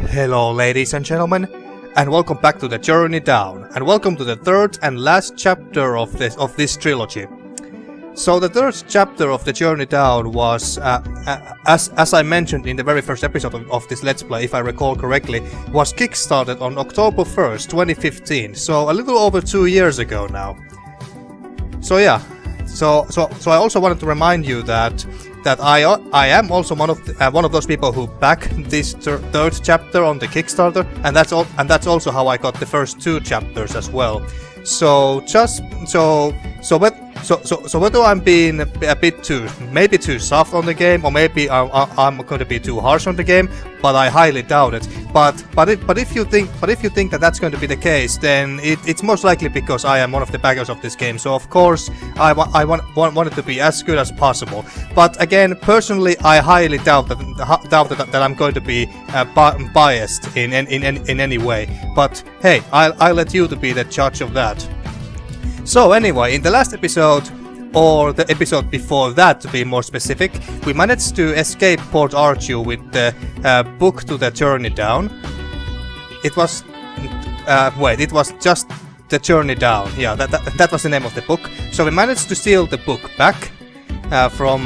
Hello ladies and gentlemen, and welcome back to the Journey Down, and welcome to the third and last chapter of this trilogy. So the third chapter of the Journey Down was, as I mentioned in the very first episode of this Let's Play, if I recall correctly, was kickstarted on October 1st, 2015, so a little over 2 years ago now. So yeah, so I also wanted to remind you that I am also one of those people who back this third chapter on the Kickstarter, and that's also how I got the first 2 chapters as well. So whether I'm being a bit maybe too soft on the game, or maybe I'm going to be too harsh on the game, but I highly doubt it. But if you think that that's going to be the case, then it's most likely because I am one of the backers of this game. So of course I want it to be as good as possible. But again, personally, I highly doubt that I'm going to be biased in any way. But hey, I'll let you to be the judge of that. So anyway, in the last episode, or the episode before that to be more specific, we managed to escape Port Arthur with the book to the Journey Down. It was... it was just the Journey Down. Yeah, that was the name of the book. So we managed to steal the book back from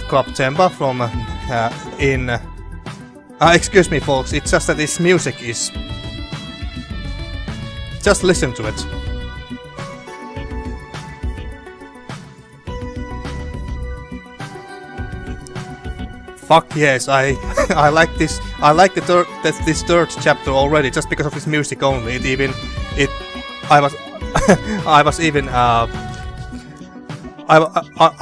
Club Temba from excuse me folks, it's just that this music is... Just listen to it. Fuck yes, I like this. I like this third chapter already just because of this music only. I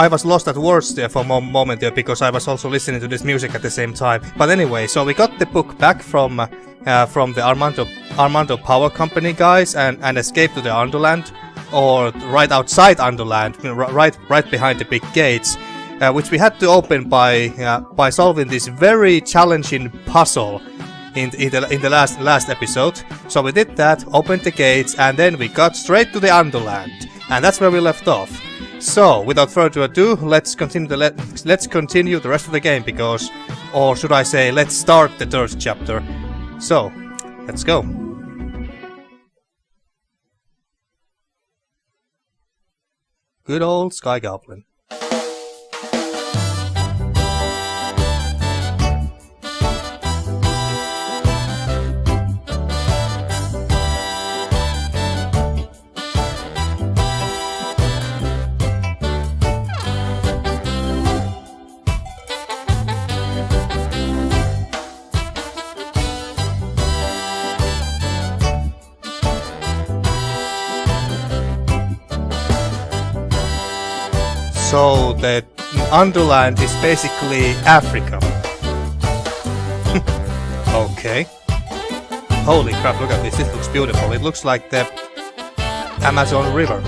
was lost at words there for a moment there because I was also listening to this music at the same time. But anyway, so we got the book back from the Armando Power Company guys and escaped to the Underland, or right outside Underland, right behind the big gates. Which we had to open by solving this very challenging puzzle in the last episode. So we did that, opened the gates, and then we got straight to the Underland, and that's where we left off. So without further ado, let's continue the rest of the game, because, or should I say, let's start the third chapter. So let's go. Good old Sky Goblin. So the Underland is basically Africa. Okay. Holy crap, look at this. This looks beautiful. It looks like the Amazon River.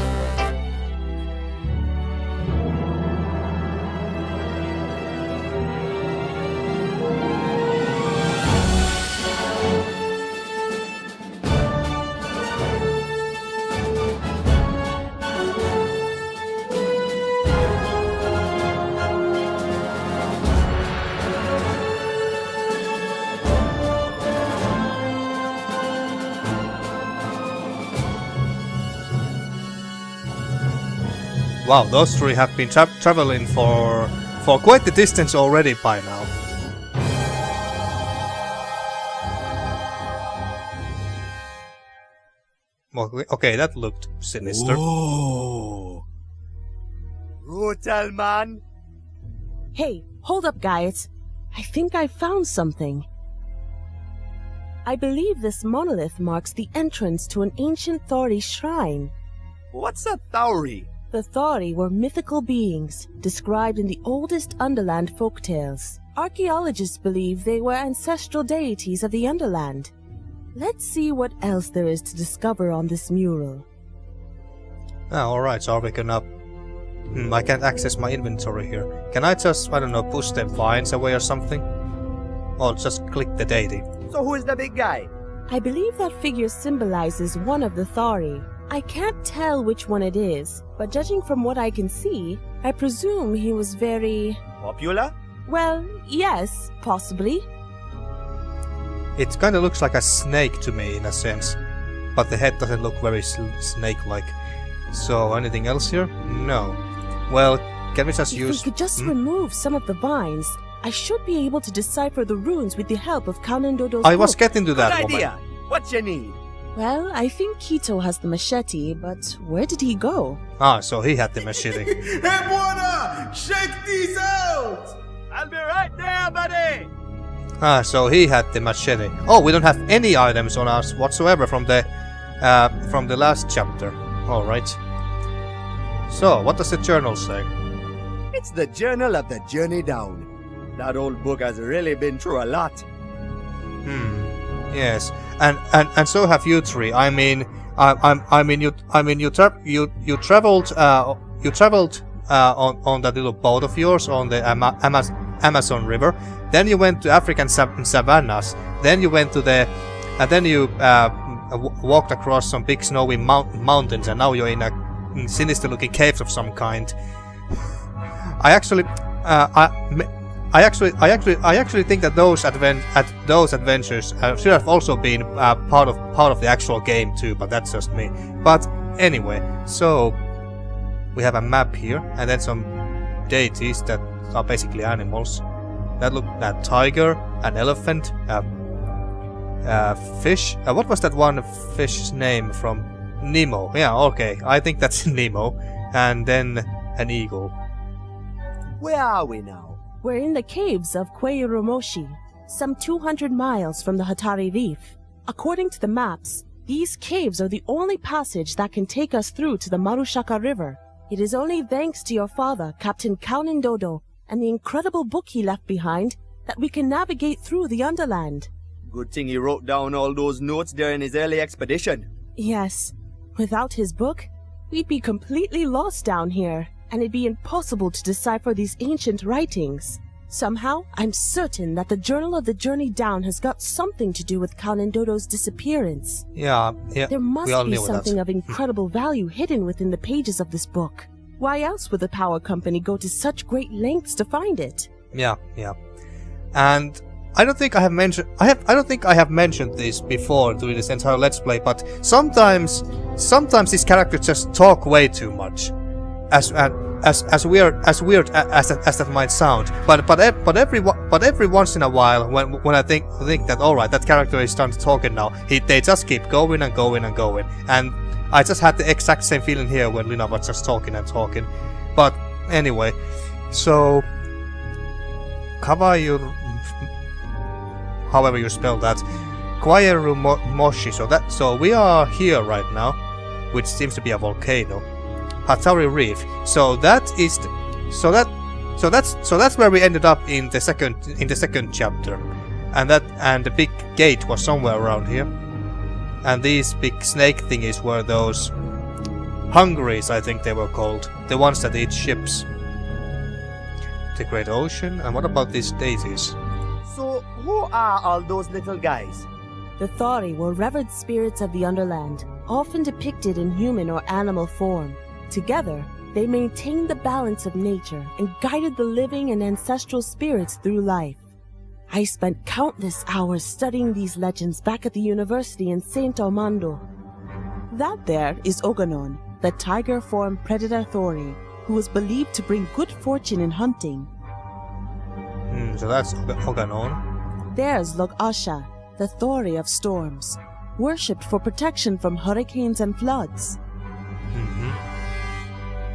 Wow, those three have been traveling for quite the distance already by now. Okay, that looked sinister. Whoa. Brutal, man. Hey, hold up, guys. I think I found something. I believe this monolith marks the entrance to an ancient Thori shrine. What's a Thori? The Thori were mythical beings described in the oldest Underland folktales. Archaeologists believe they were ancestral deities of the Underland. Let's see what else there is to discover on this mural. Alright, so are we gonna... I can't access my inventory here. Can I just, I don't know, push the vines away or something? Or just click the deity? So who is the big guy? I believe that figure symbolizes one of the Thori. I can't tell which one it is, but judging from what I can see, I presume he was very... Popular? Well, yes, possibly. It kind of looks like a snake to me in a sense, but the head doesn't look very snake-like. So anything else here? No. Well, can we just use... If we could just remove some of the vines, I should be able to decipher the runes with the help of Count Dodo's I was book. getting to that Good woman. idea. What you need? Well, I think Quito has the machete, but where did he go? Ah, so he had the machete. Hey, brother! Check these out! I'll be right there, buddy. Ah, so he had the machete. Oh, we don't have any items on us whatsoever from the last chapter. All right. So, what does the journal say? It's the journal of the journey down. That old book has really been through a lot. Yes, and so have you three. You traveled on that little boat of yours on the Amazon River. Then you went to African savannas. Then you went to the, then you walked across some big snowy mountains, and now you're in sinister-looking caves of some kind. I actually think that those adventures should have also been part of the actual game too, but that's just me. But anyway, so we have a map here, and then some deities that are basically animals. That look, that tiger, an elephant, fish. What was that one fish's name from Nemo? Yeah, okay, I think that's Nemo, and then an eagle. Where are we now? We're in the caves of Kweiromoshi, some 200 miles from the Hatari Reef. According to the maps, these caves are the only passage that can take us through to the Marushaka River. It is only thanks to your father, Captain Kaunin Dodo, and the incredible book he left behind that we can navigate through the Underland. Good thing he wrote down all those notes during his early expedition. Yes, without his book, we'd be completely lost down here, and it'd be impossible to decipher these ancient writings. Somehow, I'm certain that the Journal of the Journey Down has got something to do with Kaunin Dodo's disappearance. Yeah, There must we all be knew that. something of incredible value hidden within the pages of this book. Why else would the Power Company go to such great lengths to find it? Yeah. And I don't think I have mentioned this before during this entire Let's Play, but sometimes these characters just talk way too much. As weird as that might sound, but every once in a while, when I think that alright, that character is done talking now, they just keep going and going and going, and I just had the exact same feeling here when Lina was just talking and talking. But anyway, so Kawaii, however you spell that, Kweiromoshi. So we are here right now, which seems to be a volcano. Hatari Reef. So that's where we ended up in the second chapter, and the big gate was somewhere around here, and these big snake thingies were those Hungaries, I think they were called, the ones that eat ships. The Great Ocean. And what about these daisies? So, who are all those little guys? The Thori were revered spirits of the Underland, often depicted in human or animal form. Together, they maintained the balance of nature and guided the living and ancestral spirits through life. I spent countless hours studying these legends back at the university in Saint Armando. That there is Oganon, the tiger-formed predator Thori, who was believed to bring good fortune in hunting. So that's Oganon. There's Log Asha, the Thori of storms, worshipped for protection from hurricanes and floods.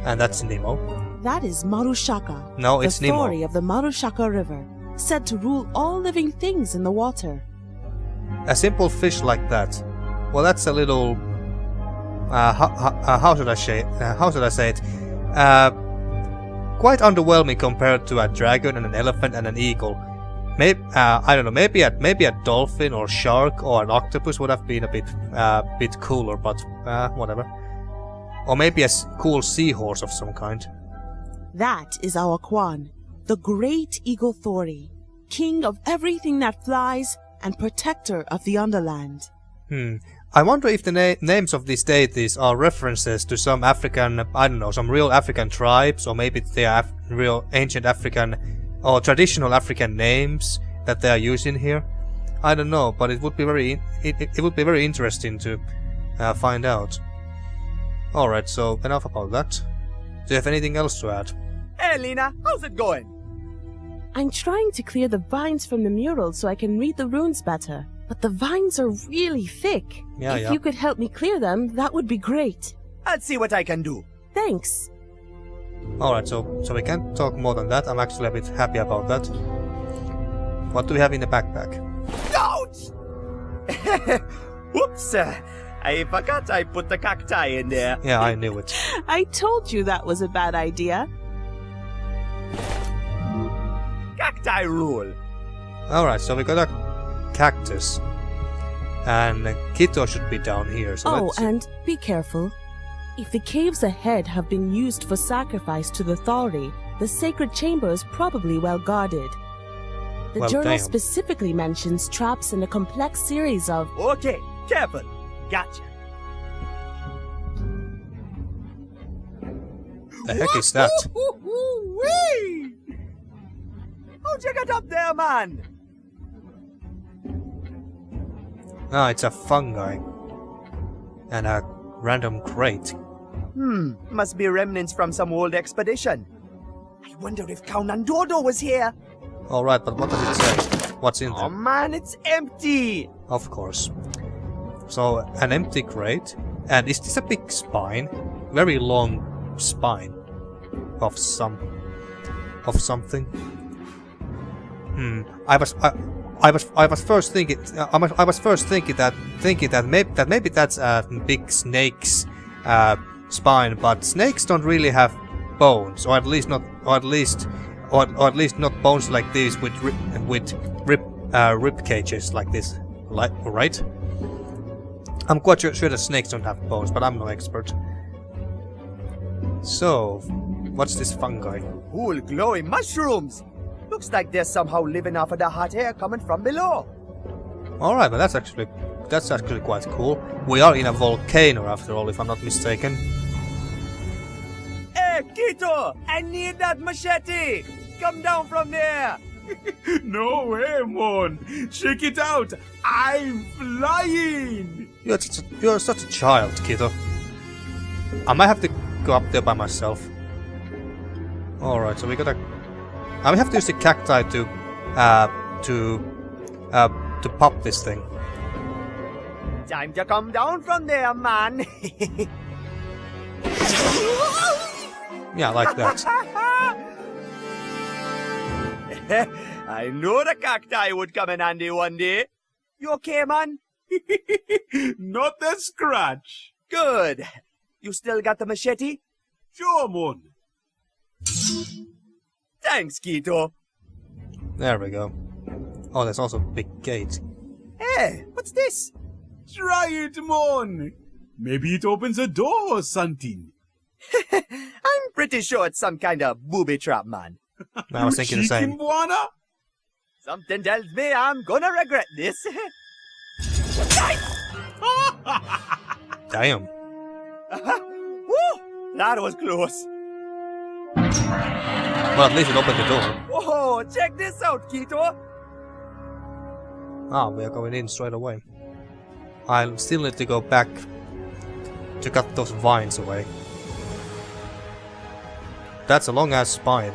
And that's Nemo. That is Marushaka, No, it's the Nemo. Thori of the Marushaka River, said to rule all living things in the water. A simple fish like that. Well, that's a little. How should I say it? Quite underwhelming compared to a dragon and an elephant and an eagle. Maybe I don't know. Maybe a dolphin or shark or an octopus would have been a bit cooler, but whatever. Or maybe a cool seahorse of some kind. That is our Kwan, the great eagle Thori, king of everything that flies and protector of the Underland. I wonder if the names of these deities are references to some African, I don't know, some real African tribes, or maybe they are real ancient African or traditional African names that they are using here. I don't know, but it would be it would be very interesting to find out. Alright, so enough about that. Do you have anything else to add? Hey, Lena, how's it going? I'm trying to clear the vines from the mural so I can read the runes better. But the vines are really thick. If you could help me clear them, that would be great. I'll see what I can do. Thanks. Alright, so we can't talk more than that. I'm actually a bit happy about that. What do we have in the backpack? Ouch! Whoops! I forgot I put the cacti in there. Yeah, I knew it. I told you that was a bad idea. Cacti rule. Alright, so we got a cactus. And Kito should be down here. So and be careful. If the caves ahead have been used for sacrifice to the Thori, the sacred chamber is probably well guarded. The journal specifically mentions traps and a complex series of... Okay, careful. Gotcha. The heck is that? Wee! How'd you get up there, man? Ah, it's a fungi. And a random crate. Must be remnants from some old expedition. I wonder if Count Nandodo was here. Alright, but what does it say? What's in there? Oh man, it's empty! Of course. So, an empty crate. And is this a big spine? Very long spine. Of something. I was first thinking that maybe that's a big snake's spine, but snakes don't really have bones, or at least not bones like these with rib cages like this, right? I'm quite sure that snakes don't have bones, but I'm no expert. So, what's this fungi? Cool glowing mushrooms! Looks like they're somehow living off of the hot air coming from below. Alright, but that's actually quite cool. We are in a volcano after all, if I'm not mistaken. Hey, Kito! I need that machete! Come down from there! No way, Mon! Check it out! I'm flying! You're such a child, Kito. I might have to go up there by myself. Alright, so we gotta... I have to use the cacti to pop this thing. Time to come down from there, man! Yeah, like that. I knew the cacti would come in handy one day. You okay, man? Not a scratch. Good. You still got the machete? Sure, Mon. Thanks, Kito. There we go. Oh, there's also a big gate. Hey, what's this? Try it, Mon. Maybe it opens a door or something. I'm pretty sure it's some kind of booby trap, man. I was thinking the same. Buana? Something tells me I'm gonna regret this. Damn. Woo! That was close. Well, at least it opened the door. Whoa, check this out, Kito. Ah, we are going in straight away. I'll still need to go back to cut those vines away. That's a long-ass spine.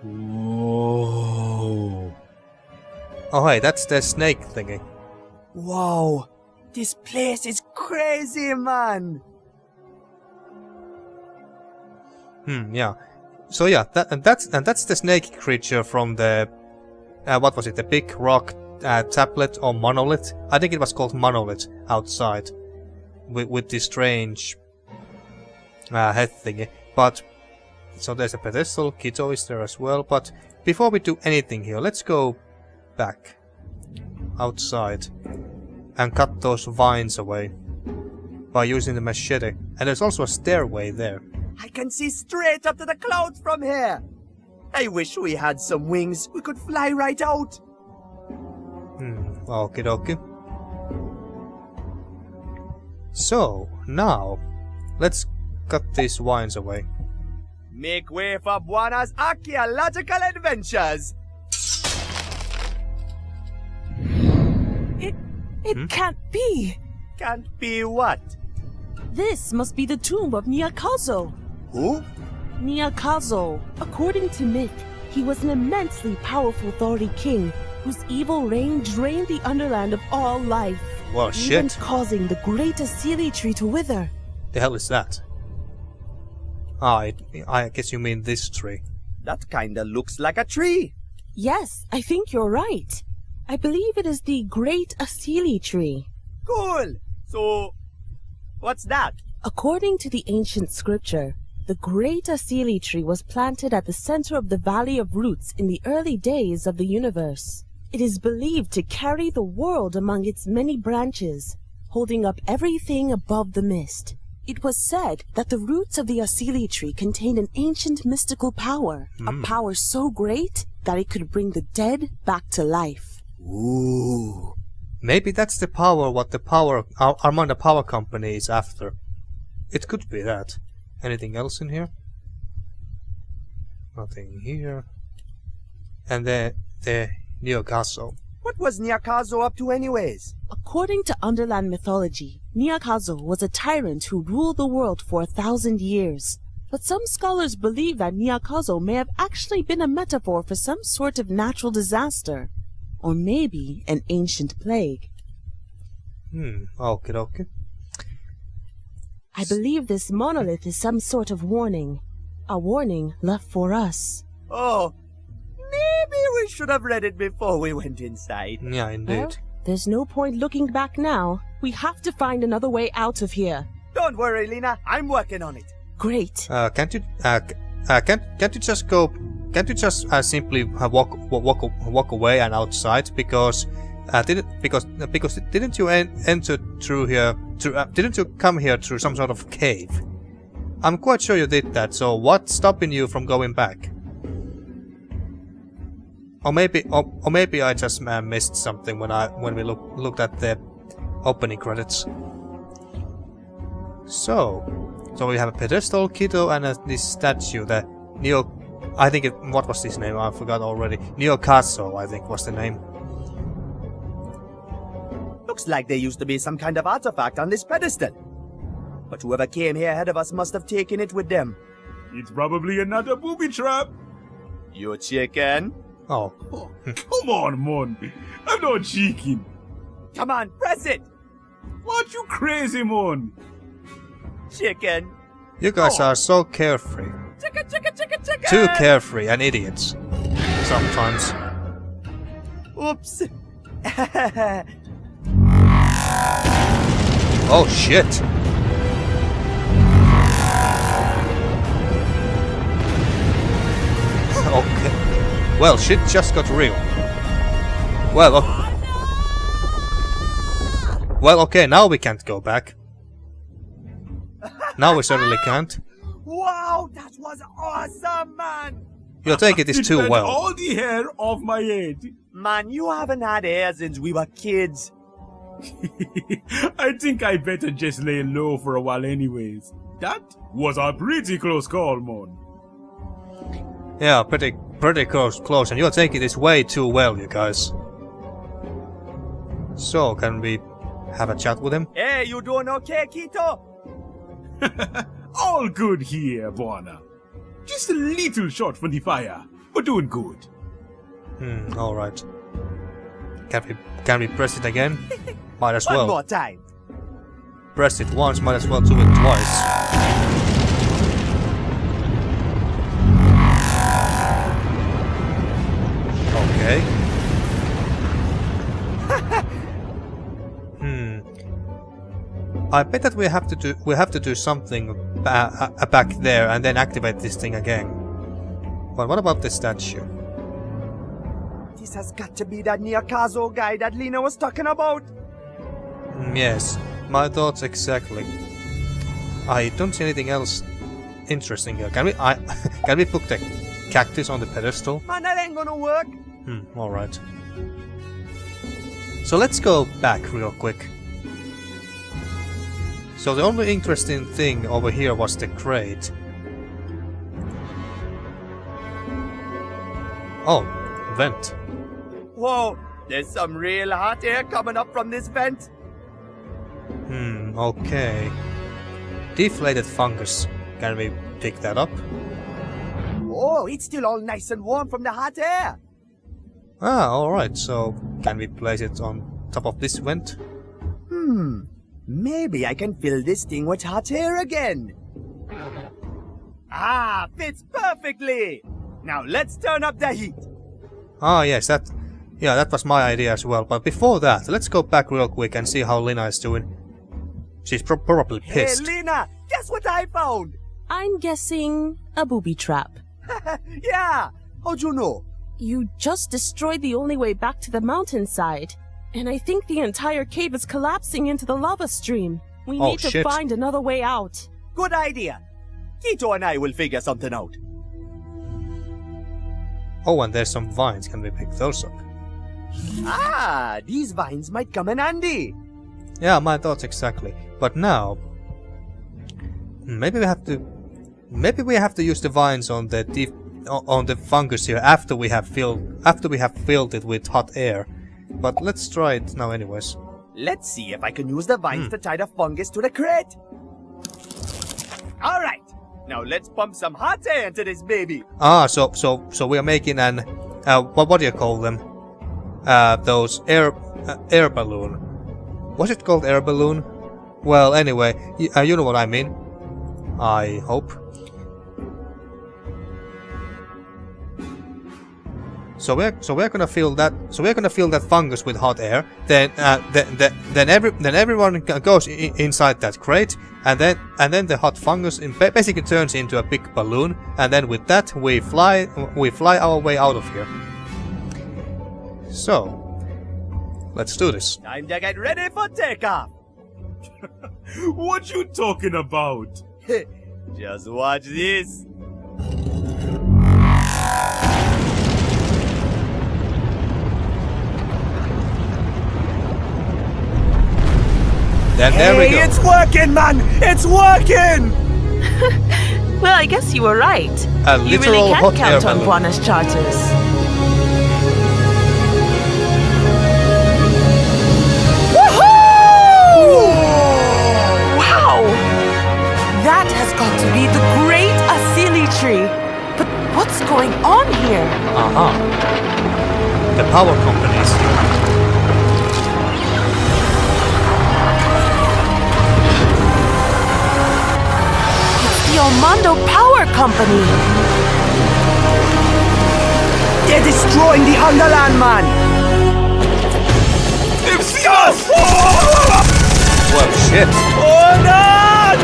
Whoa. Oh hey, that's the snake thingy. Wow, this place is crazy, man. Yeah. So yeah, that's the snake creature from the what was it? The big rock tablet or monolith? I think it was called monolith outside, with this strange head thingy. But so there's a pedestal. Kito is there as well. But before we do anything here, let's go back outside and cut those vines away by using the machete. And there's also a stairway there. I can see straight up to the clouds from here. I wish we had some wings. We could fly right out. Okie dokie. So, now, let's cut these vines away. Make way for Buana's archaeological adventures. It can't be! Can't be what? This must be the tomb of Nyakazo. Who? Nyakazo. According to myth, he was an immensely powerful Thori king whose evil reign drained the Underland of all life. Well, Even shit. causing the great Asili tree to wither. The hell is that? Ah, I guess you mean this tree. That kinda looks like a tree. Yes, I think you're right. I believe it is the great Asili tree. Cool. So, what's that? According to the ancient scripture, the great Asili tree was planted at the center of the Valley of Roots in the early days of the universe. It is believed to carry the world among its many branches, holding up everything above the mist. It was said that the roots of the Asili tree contained an ancient mystical power, a power so great that it could bring the dead back to life. Ooh. Maybe that's the power what the Armando Power Company is after. It could be that. Anything else in here? Nothing here. And the Nyakazo. What was Nyakazo up to anyways? According to Underland mythology, Nyakazo was a tyrant who ruled the world for 1,000 years. But some scholars believe that Nyakazo may have actually been a metaphor for some sort of natural disaster. Or maybe an ancient plague. Okay. I believe this monolith is some sort of warning. A warning left for us. Oh, maybe we should have read it before we went inside. Yeah, indeed. Well, there's no point looking back now. We have to find another way out of here. Don't worry, Lena. I'm working on it. Great. Can't you just go? Can't you just simply walk away and outside? Because didn't you enter through here? Didn't you come here through some sort of cave? I'm quite sure you did that. So what's stopping you from going back? Or maybe I just missed something when we looked at the opening credits. So we have a pedestal, Kido, and this statue. The I think what was his name? I forgot already. Nyakazo, I think was the name. Looks like there used to be some kind of artifact on this pedestal. But whoever came here ahead of us must have taken it with them. It's probably another booby trap. You chicken? Oh. Oh, come on, mon. I'm not cheeking. Come on, press it! What, you crazy, mon? Chicken. You guys are so carefree. Chicken, chicken, chicken, chicken! Too carefree and idiots. Sometimes. Oops. Oh shit! Okay. Well, shit just got real. Well, well, okay, now we can't go back. Now we certainly can't. Wow, that was awesome, man! You'll take it is too went well. all the hair off my head. Man, you haven't had hair since we were kids. I think I better just lay low for a while anyways. That was a pretty close call, mon. Yeah, pretty close, and you'll take it is way too well, you guys. So, can we have a chat with him? Hey, you doing okay, Kito? All good here, Buana. Just a little short from the fire, but doing good. Alright. Can we press it again? Might as One well. more time. Press it once, might as well do it twice. Okay. I bet that we have to do something back there and then activate this thing again. But what about the statue? This has got to be that Nyakazo guy that Lena was talking about. Yes, my thoughts exactly. I don't see anything else interesting here. Can we put the cactus on the pedestal? Man, that ain't gonna work. Alright. So let's go back real quick. So the only interesting thing over here was the crate. Oh, vent. Whoa, There's some real hot air coming up from this vent. Okay. Deflated fungus. Can we pick that up? Oh, it's still all nice and warm from the hot air. Ah, alright, so can we place it on top of this vent? Maybe I can fill this thing with hot air again. Ah, fits perfectly. Now let's turn up the heat. Ah, yes, that was my idea as well. But before that, let's go back real quick and see how Lina is doing. She's probably pissed. Hey, Lina, guess what I found? I'm guessing a booby trap. Yeah, how'd you know? You just destroyed the only way back to the mountainside. And I think the entire cave is collapsing into the lava stream. We need to find another way out. Good idea. Kito and I will figure something out. Oh, and there's some vines. Can we pick those up? Ah, these vines might come in handy. Yeah, my thoughts exactly. But now, maybe we have to use the vines on the fungus here after we have filled it with hot air. But let's try it now anyways. Let's see if I can use the vines to tie the fungus to the crate. Alright, now let's pump some hot air into this baby. Ah, so we are making an what do you call them? Those air balloon. Was it called air balloon? Well, anyway, you know what I mean. I hope. So we're gonna fill that. So we're gonna fill that fungus with hot air. Then everyone goes inside that crate, and then the hot fungus basically turns into a big balloon, and then with that we fly our way out of here. So let's do this. Time to get ready for takeoff. What you talking about? Just watch this. Then there we go. It's working, man! It's working! Well, I guess you were right. A You literal really hot can air count on balloon. Buona's charters. Wow! That has got to be the Great Asili Tree. But what's going on here? The power companies. The Armando Power Company. They're destroying the Underland, man! Well, shit. Hold on!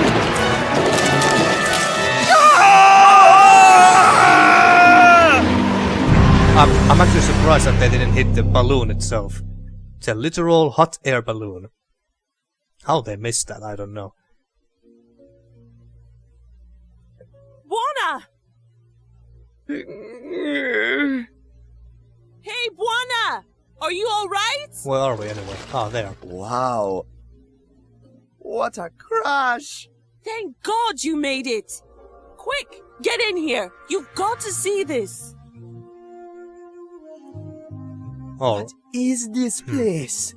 I'm actually surprised that they didn't hit the balloon itself. It's a literal hot air balloon. How they missed that, I don't know. Buona! Hey, Buona! Are you alright? Where are we anyway? Ah, there. Wow. What a crash! Thank God you made it! Quick, get in here! You've got to see this! Oh. What is this place?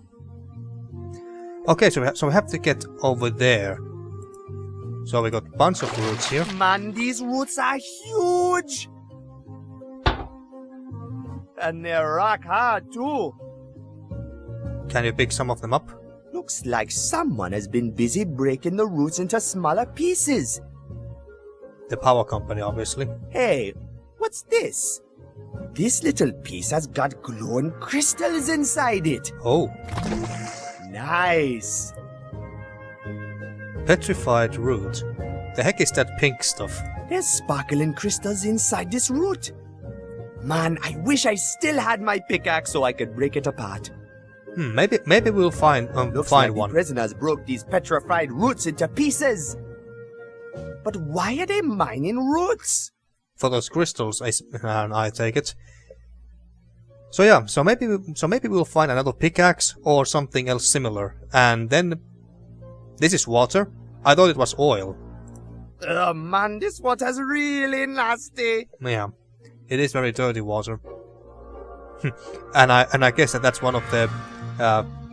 Okay, so we have to get over there. So we got a bunch of roots here. Man, these roots are huge! And they're rock hard too. Can you pick some of them up? Looks like someone has been busy breaking the roots into smaller pieces. The power company, obviously. Hey, what's this? This little piece has got glowing crystals inside it. Oh. Nice. Petrified root. The heck is that pink stuff? There's sparkling crystals inside this root. Man, I wish I still had my pickaxe so I could break it apart. Maybe we'll find Looks find like one. the prisoners broke these petrified roots into pieces. But why are they mining roots? For those crystals, I take it. So yeah, so maybe we'll find another pickaxe or something else similar. And then this is water. I thought it was oil. Oh man, this water's really nasty. Yeah, it is very dirty water. And I guess that's one of the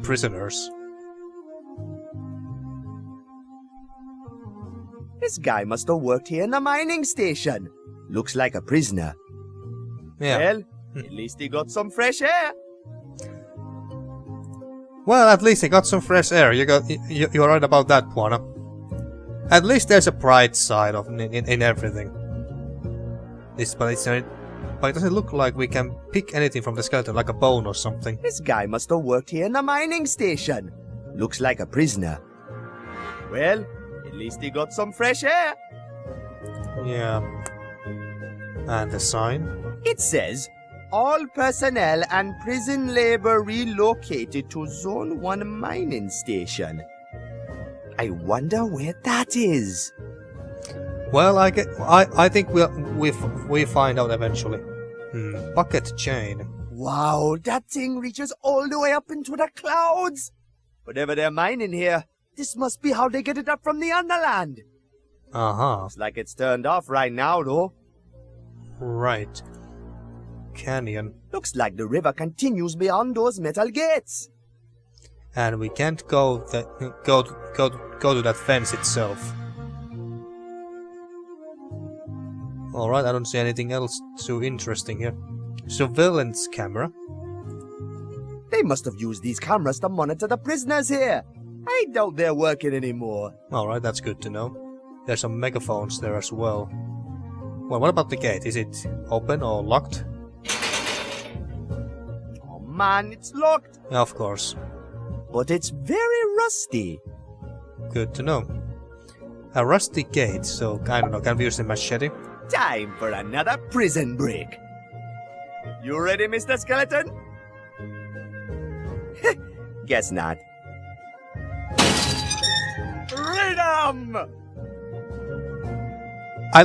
prisoners. This guy must have worked here in the mining station. Looks like a prisoner. Yeah. Well, at least he got some fresh air. Well, at least he got some fresh air. You're right about that, Juana. At least there's a bright side of in everything. But it doesn't look like we can pick anything from the skeleton, like a bone or something. This guy must have worked here in the mining station. Looks like a prisoner. Well, at least he got some fresh air. Yeah. And the sign? It says, all personnel and prison labor relocated to Zone 1 mining station. I wonder where that is. Well, I think we find out eventually. Bucket chain. Wow, that thing reaches all the way up into the clouds. Whatever they're mining here, this must be how they get it up from the Underland. Uh-huh. Looks like it's turned off right now, though. Right. Canyon. Looks like the river continues beyond those metal gates. And we can't go to that fence itself. Alright, I don't see anything else too interesting here. Surveillance camera. They must have used these cameras to monitor the prisoners here. I doubt they're working anymore. Alright, that's good to know. There's some megaphones there as well. Well, what about the gate? Is it open or locked? Oh man, it's locked. Yeah, of course. But it's very rusty. Good to know. A rusty gate, so I don't know, can we use the machete? Time for another prison break. You ready, Mr. Skeleton? Guess not. Freedom! I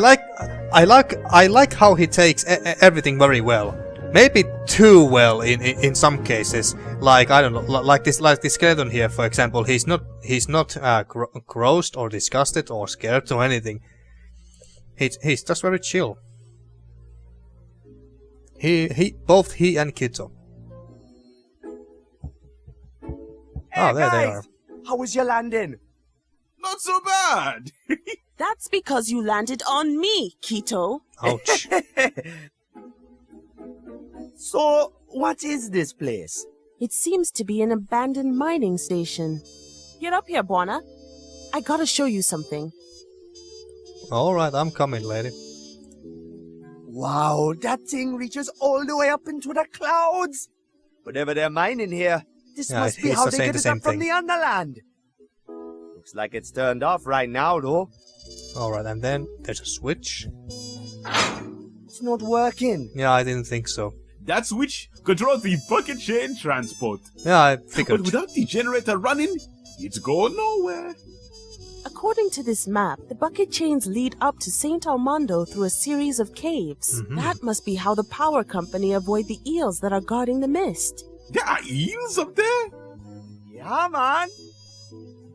like how he takes everything very well. Maybe too well in some cases. Like I don't know, like this skeleton here, for example. He's not grossed or disgusted or scared or anything. He's just very chill. Both he and Kito. Hey, there they guys! are. How was your landing? Not so bad. That's because you landed on me, Kito. Ouch. So, what is this place? It seems to be an abandoned mining station. Get up here, Buona. I gotta show you something. Alright, I'm coming, lady. Wow, that thing reaches all the way up into the clouds. Whatever they're mining here, this Yeah, must be it's how the they same- get the it same up from thing. the Underland. Looks like it's turned off right now, though. Alright, and then there's a switch. It's not working. Yeah, I didn't think so. That switch controls the bucket chain transport. Yeah, I But figured. without the generator running, it's going nowhere. According to this map, the bucket chains lead up to St. Armando through a series of caves. That must be how the power company avoid the eels that are guarding the mist. There are eels up there? Yeah, man.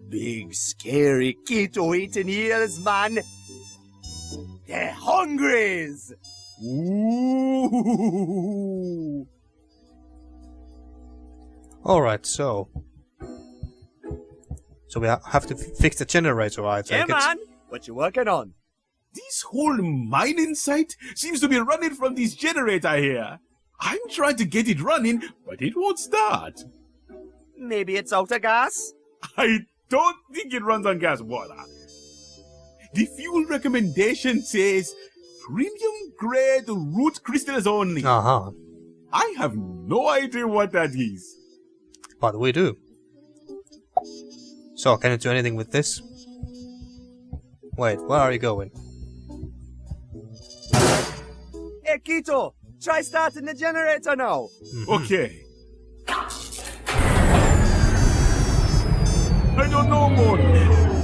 Big, scary keto-eating eels, man. They're hungries. Ooh. Alright, so we have to fix the generator, I Yeah, take it. man. What you working on? This whole mining site seems to be running from this generator here. I'm trying to get it running, but it won't start. Maybe it's out of gas? I don't think it runs on gas water. The fuel recommendation says premium grade root crystals only. Uh-huh. I have no idea what that is. But we do. So, can you do anything with this? Wait, where are you going? Hey, Keto, try starting the generator now. Okay. I don't know, Mon.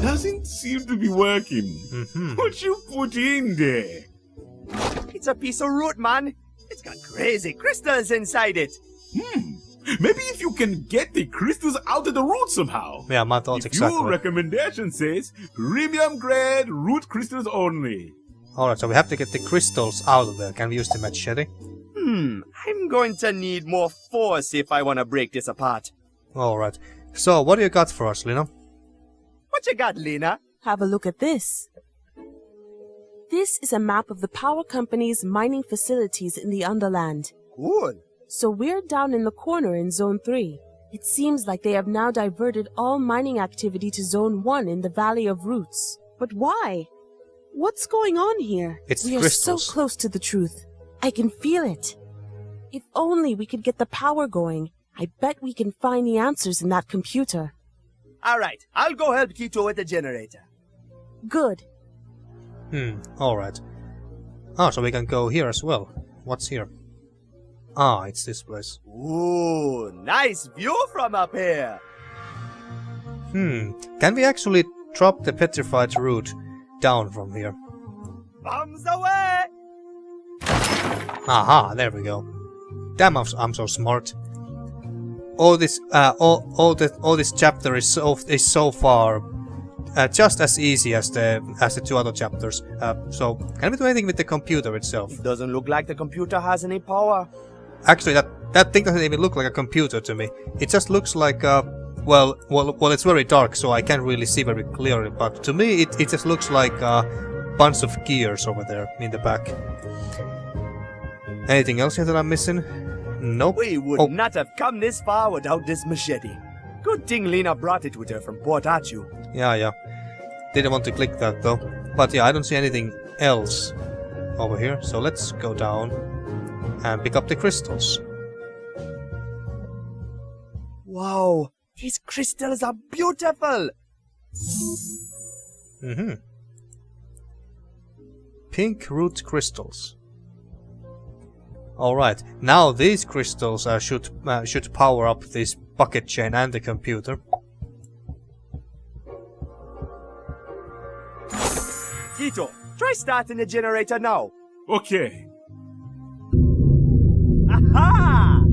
Doesn't seem to be working. What you put in there? It's a piece of root, man. It's got crazy crystals inside it. Maybe if you can get the crystals out of the root somehow. Yeah, my thoughts The fuel exactly. recommendation says premium grade root crystals only. Alright, so we have to get the crystals out of there. Can we use the machete? I'm going to need more force if I want to break this apart. Alright. So, what do you got for us, Lena? What you got, Lena? Have a look at this. This is a map of the power company's mining facilities in the Underland. Good. So we're down in the corner in Zone 3. It seems like they have now diverted all mining activity to Zone 1 in the Valley of Roots. But why? What's going on here? It's we crystals. are so close to the truth. I can feel it. If only we could get the power going, I bet we can find the answers in that computer. Alright, I'll go help Kito with the generator. Good. Alright. Ah, so we can go here as well. What's here? Ah, it's this place. Ooh, nice view from up here. Can we actually drop the petrified root down from here? Bombs away! Aha, there we go. Damn, I'm so smart. All this chapter is so far just as easy as the two other chapters. So can we do anything with the computer itself? It doesn't look like the computer has any power. Actually, that thing doesn't even look like a computer to me. It just looks like well, it's very dark, so I can't really see very clearly. But to me, it just looks like a bunch of gears over there in the back. Anything else here that I'm missing? Nope. We would not have come this far without this machete. Good thing Lena brought it with her from Port Archu. Yeah. Didn't want to click that though. But yeah, I don't see anything else over here. So let's go down and pick up the crystals. Wow, these crystals are beautiful. Pink root crystals. Alright, now these crystals should power up this bucket chain and the computer. Kito, try starting the generator now. Okay. Aha!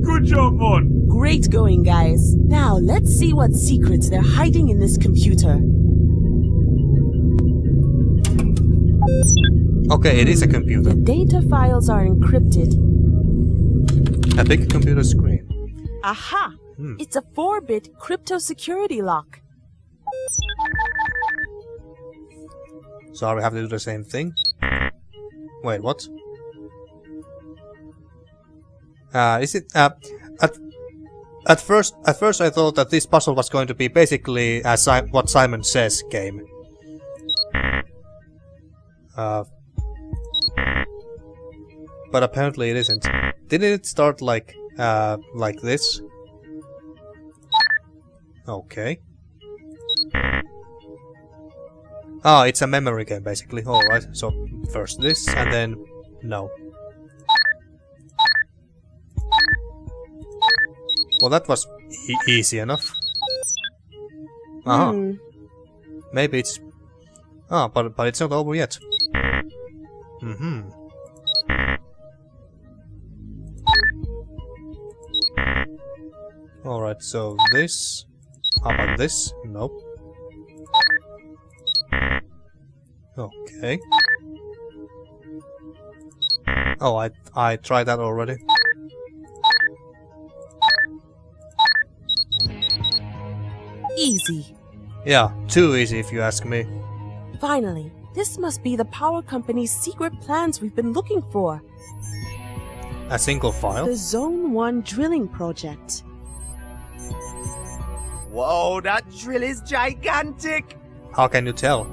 Good job, man. Great going, guys. Now let's see what secrets they're hiding in this computer. Okay, it is a computer. The data files are encrypted. A big computer screen. Aha! It's a 4-bit crypto security lock. So we have to do the same thing. Wait, what? Is it at first I thought that this puzzle was going to be basically what Simon Says game. But apparently it isn't. Didn't it start like this? Okay. Ah, it's a memory game basically. Alright, so first this and then no. Well, that was easy enough. Maybe it's... Ah, but it's not over yet. Alright, so this... How about this? Nope. Okay. Oh, I tried that already. Easy. Yeah, too easy if you ask me. Finally, this must be the power company's secret plans we've been looking for. A single file? The Zone 1 drilling project. Whoa, that drill is gigantic! How can you tell?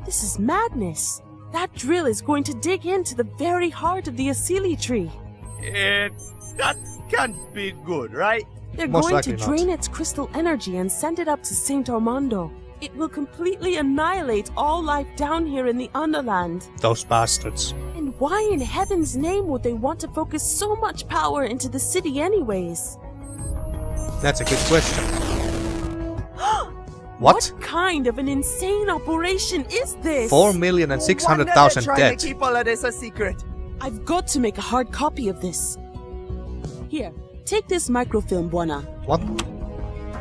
This is madness. That drill is going to dig into the very heart of the Asili tree. That can't be good, right? They're Most going to likely drain not. its crystal energy and send it up to Saint Armando. It will completely annihilate all life down here in the Underland. Those bastards. And why in heaven's name would they want to focus so much power into the city anyways? That's a good question. What? What kind of an insane operation is this? 4,600,000 Trying dead. to keep all of this a secret. I've got to make a hard copy of this. Here, take this microfilm, Buona. What?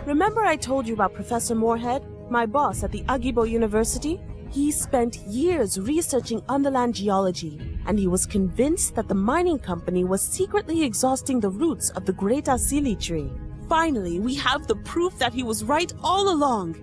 Remember I told you about Professor Moorhead, my boss at the Agibo University? He spent years researching Underland geology, and he was convinced that the mining company was secretly exhausting the roots of the great Asili tree. Finally, we have the proof that he was right all along.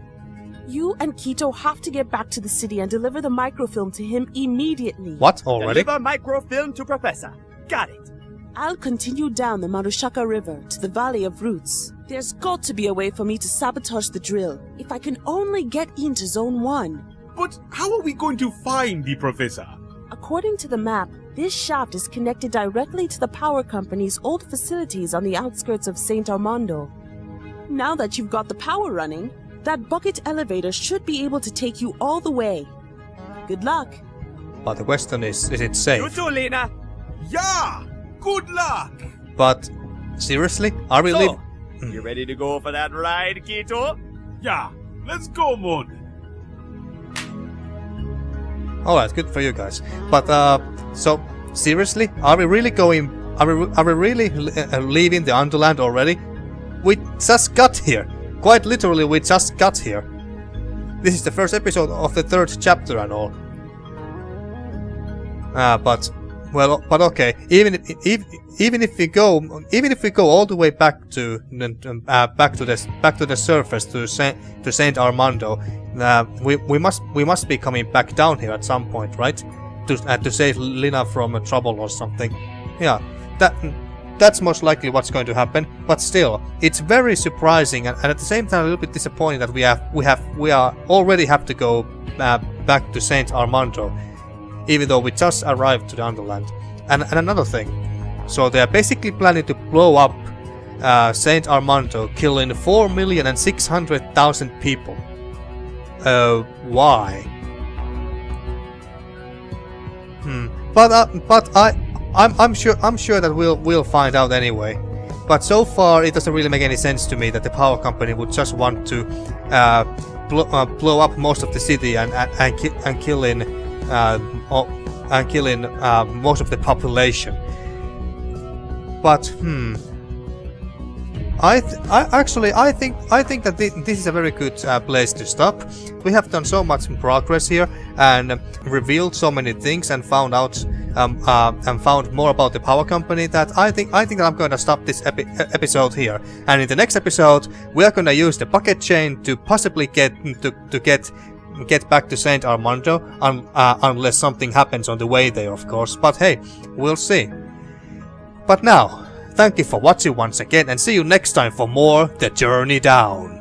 You and Quito have to get back to the city and deliver the microfilm to him immediately. What? Already? Deliver microfilm to Professor. Got it. I'll continue down the Marushaka River to the Valley of Roots. There's got to be a way for me to sabotage the drill, if I can only get into Zone 1. But how are we going to find the professor? According to the map, this shaft is connected directly to the power company's old facilities on the outskirts of St. Armando. Now that you've got the power running, that bucket elevator should be able to take you all the way. Good luck. But the question is it You safe? too, Lena. Yeah! Good luck! But seriously? Are we So, leaving? you ready to go for that ride, Quito? Yeah, let's go, Mon. Alright, good for you guys. But so seriously? Are we really going? Are we really leaving the Underland already? We just got here. Quite literally, we just got here. This is the first episode of the 3rd chapter and all. But okay. Even if we go all the way back to the surface to Saint Armando, we must be coming back down here at some point, right? To save Lina from trouble or something. Yeah, that's most likely what's going to happen. But still, it's very surprising and at the same time a little bit disappointing that we already have to go back to Saint Armando, even though we just arrived to the Underland. And another thing, so they are basically planning to blow up Saint Armando, killing 4,600,000 people. Why? But I'm sure that we'll find out anyway. But so far, it doesn't really make any sense to me that the power company would just want to blow up most of the city and killing most of the population. But I think that this is a very good place to stop. We have done so much progress here and revealed so many things and found more about the power company that I think that I'm going to stop this episode here. And in the next episode, we are going to use the bucket chain to possibly get back to Saint Armando, unless something happens on the way there, of course. But hey, we'll see. But now, thank you for watching once again, and see you next time for more The Journey Down.